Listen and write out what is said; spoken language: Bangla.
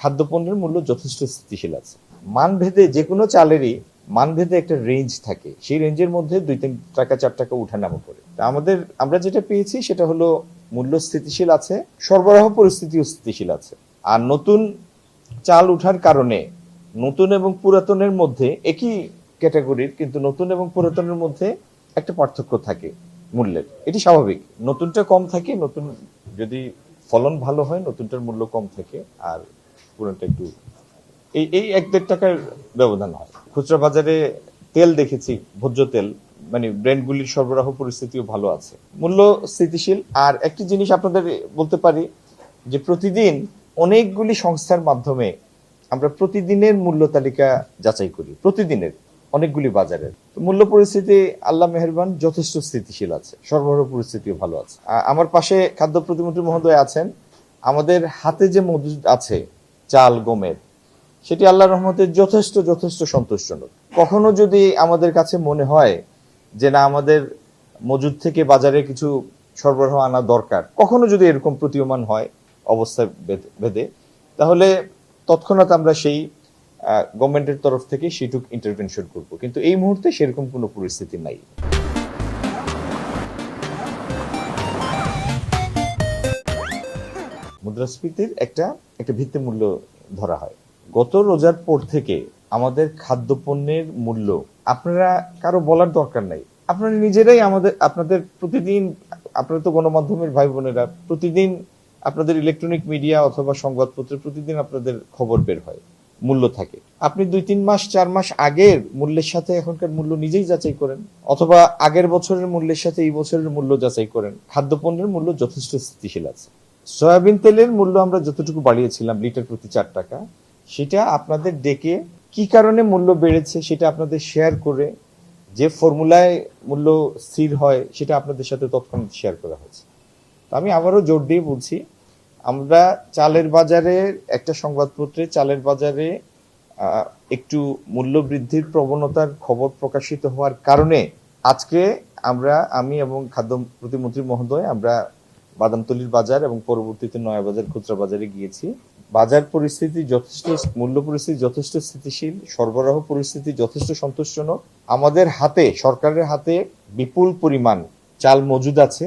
খাদ্যপণ্যের মূল্য যথেষ্ট স্থিতিশীল আছে। মানভেদে যে কোনো চালেরই মানভেদে একটা রেঞ্জ থাকে, সেই রেঞ্জের মধ্যে 2-3 টাকা 4 টাকা উঠানামা করে। আমরা যেটা পেয়েছি সেটা হলো মূল্য স্থিতিশীল আছে, সরবরাহ পরিস্থিতিও স্থিতিশীল আছে। আর নতুন চাল উঠার কারণে নতুন এবং পুরাতনের মধ্যে একই ক্যাটাগরির, কিন্তু নতুন এবং পুরাতনের মধ্যে একটা পার্থক্য থাকে মূল্যের। এটি স্বাভাবিক, নতুনটা কম থাকে, নতুন যদি ফলন ভালো হয় নতুনটার মূল্য কম থাকে, আর পুরানটা একটু এই এই 1-1.5 টাকার ব্যবধান হয়। খুচরা বাজারে তেল দেখেছি, ভোজ্য তেল, মানে ব্র্যান্ডগুলির সরবরাহ পরিস্থিতিও ভালো আছে, মূল্য স্থিতিশীল। আর একটি জিনিস আপনাদের বলতে পারি যে প্রতিদিন অনেকগুলি সংস্থার মাধ্যমে আমরা প্রতিদিনের মূল্য তালিকা যাচাই করি, প্রতিদিনের অনেকগুলি বাজারের। মূল্য পরিস্থিতি আল্লাহ মেহেরবান যথেষ্ট স্থিতিশীল আছে, সরবরাহ পরিস্থিতিও ভালো আছে। আমার পাশে খাদ্য প্রতিমন্ত্রী মহোদয় আছেন। আমাদের হাতে যে মজুদ আছে চাল গমের, সেটি আল্লাহর রহমতে যথেষ্ট যথেষ্ট সন্তোষজনক। কখনো যদি আমাদের কাছে মনে হয় যে না, আমাদের মজুদ থেকে বাজারে কিছু সরবরাহ আনা দরকার, কখনো যদি এরকম প্রতীয়মান হয় অবস্থা ভেদে, তাহলে তৎক্ষণাৎ আমরা সেই গভর্নমেন্টের তরফ থেকে সেটুক ইন্টারভেনশন করব। কিন্তু এই মুহূর্তে সেরকম কোনো পরিস্থিতি নাই। মুদ্রাস্ফীতির একটা ভিত্তিমূল্য ধরা হয়। গত রোজার পর থেকে আমাদের খাদ্যপণ্যের মূল্য আপনারা কারো বলার দরকার নাই, আপনারা নিজেরাই আপনাদের প্রতিদিন, আপনারা তো গণমাধ্যমের ভাই বোনেরা, প্রতিদিন আপনাদের ইলেকট্রনিক মিডিয়া অথবা সংবাদপত্রে প্রতিদিন আপনাদের খবর বের হয়, মূল্য থাকে। আপনি 2-3 মাস 4 মাস আগের মূল্যের সাথে এখনকার মূল্য নিজেই যাচাই করেন, অথবা আগের বছরের মূল্যের সাথে এই বছরের মূল্য যাচাই করেন। খাদ্যপণ্যের মূল্য যথেষ্ট স্থিতিশীল আছে। সয়াবিন তেলের মূল্য আমরা যতটুকু বাড়িয়েছিলাম লিটার প্রতি 4 টাকা, সেটা আপনাদের ডেকে কি কারণে মূল্য বেড়েছে সেটা আপনাদের শেয়ার করে, যে ফর্মুলায় মূল্য স্থির হয় সেটা আপনাদের সাথে তৎক্ষণাৎ শেয়ার করা হয়েছে। আমি আবারও জোর দিয়ে বলছি, আমরা চালের বাজারে, একটা সংবাদপত্রে চালের বাজারে একটু মূল্য বৃদ্ধির প্রবণতার খবর প্রকাশিত হওয়ার কারণে আজকে আমি এবং খাদ্য প্রতিমন্ত্রী মহোদয় আমরা বাদামতলীর বাজার এবং পরবর্তীতে নয়াবাজার খুচরা বাজারে গিয়েছি। বাজার পরিস্থিতি যথেষ্ট, মূল্য পরিস্থিতি যথেষ্ট স্থিতিশীল, সরবরাহ পরিস্থিতি যথেষ্ট সন্তোষজনক। আমাদের হাতে, সরকারের হাতে বিপুল পরিমাণ চাল মজুদ আছে।